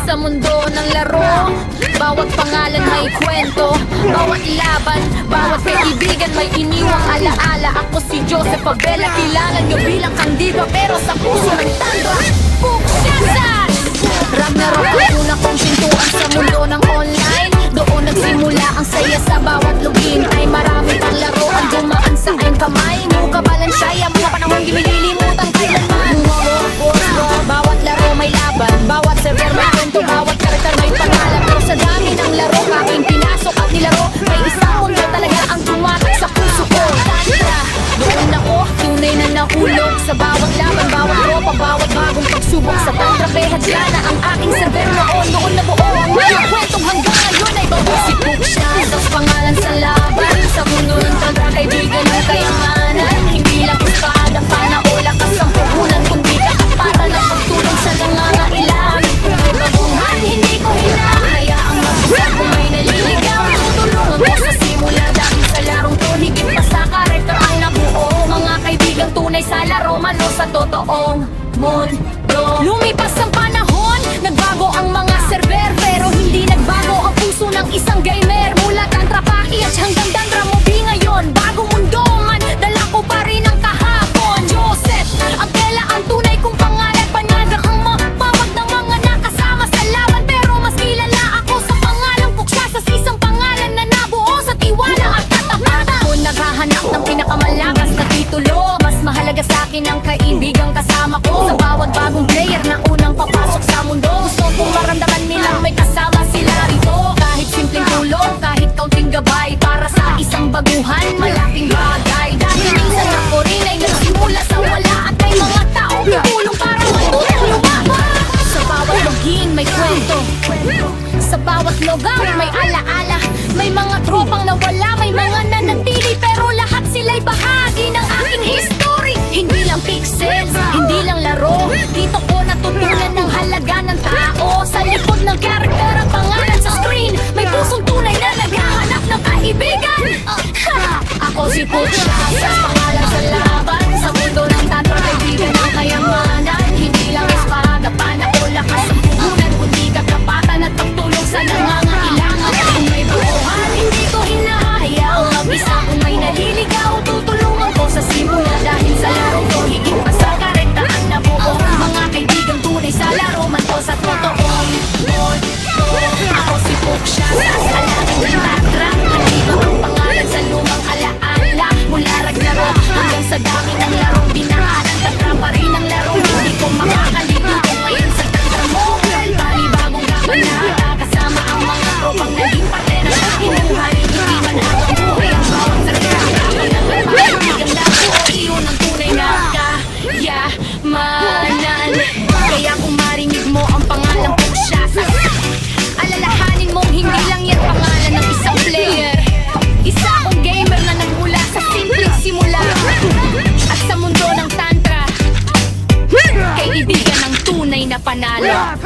Sa mundo ng laro, bawat pangalan may kwento. Bawat laban, bawat kaibigan may iniwang alaala. Ako si Joseph Abela, kilala nyo bilang Kandiba, pero sa puso ng Tandra, Puksyasan! Ragnarok ang una kong pintuan sa mundo ng online. Doon nagsimula ang saya sa bawat login. Ay marami pang laruan dumaan sa aking kamay. Muka balansyaya, mga panahon di malilimutan kailanman. Bawat laro may laban, bawat server may kwento, bawat karakter may pangalan. Pero sa dami ng laro aking pinasok at nilaro, may isang mundo talaga ang tumatak sa puso ko. Tantra, doon ako, tunay na nahulog sa bawat laban, bawat tropa, bawat bagong pagsubok. Sa Tantra Behadjana ang aking server noon. Noon na buo ang mga kwentong hanggang ngayon ay bago si Puksyasan. Sa pangalan sa laban, sa mundo ng Tantra, kaibigan ng kayamanan. Hindi lang espada, panaola ka sa puhunan, kundi kapatan ng pagtulong sa nangangailangan. Kung may baguhan, hindi ko hinahayaang mag-isa. Kung may naliligaw, tutulungan ko sa simula. Dahil sa larong to, higit pa sa karakter ang nabuo. Mga kaibigang tunay sa laro, mano sa totoong mundo. Lumipas ang panahon, nagbago ang mga server, pero hindi nagbago ang puso ng isang gamer. Mula Tantra Package hanggang Tantra Movie ngayon, bagong mundo man, dala ko pa rin ang kahapon. Joseph Abela ang tunay kong pangalan, panyagang ang mapawag ng mga nakasama sa laban. Pero mas kilala ako sa pangalang Puksyasan, isang pangalan na nabuo sa tiwala at katapatan. Kung naghahanap ng pinakamalakas na titulo, mas mahalaga sa akin ang kaibigang kasama ko. Sa bawat bagong player na unang papasok sa mundo, gusto kong maramdaman nilang may kasama sila rito. Kahit simpleng tulong, kahit kaunting gabay, para sa isang baguhan, malaking bagay. Dahil minsan ako rin ay nagsimula sa wala, at may mga taong tutulong para matutong lumabas. Sa bawat login may kwento, sa bawat logout may alaala. May mga tropang nawala, may mga nanatili, pero lahat sila'y bahagi ng aking history. Hindi lang pixels, hindi lang laro, dito ko natutunan ng halaga ng tao. Sa likod ng character ang pangalan sa screen, may pusong tunay na naghahanap ng kaibigan. Ako si Puksyasan, pangalan sa laban, sa mundo ng Tantra, kaibigan ng kayamanan. Hindi lang espada, panaola ka sa puhunan, kundi katapatan at pagtulong sa nangangailangan. Kung may buuhan, hindi ko hinahayaang mag-isa. Kung may naliligaw, tutulungan ko sa simula. Dahil sa laro ko, higit pa sa karekta ang nabuo. Mga kaibigang tunay sa laro man to sa totoong mundo. Ako si Puksyasan, sa langit ng Tantra, Kandiba ang pangalan sa lumang alaala. Mula Ragnarok hanggang sa dami ng larong dinaanan, Tantra pa rin ang laro, hindi ko makakalimutan ko ngayon sa Tantra mo. Panibagong kabanata, kasama ang mga tropang naging parte ng aking buhay. Hindi man habang buhay ang bawat sarga, kapag ang kaibigang nabuo, iyon ang tunay na kayamanan. Kaya kung marinig mo ang pangalang Puksyasan, alalahanin mong hindi lang yan pangalan ng isang player. Isa akong gamer na nagmula sa simpleng simula. At sa mundo ng Tantra, kaibigan ng tunay na panalo.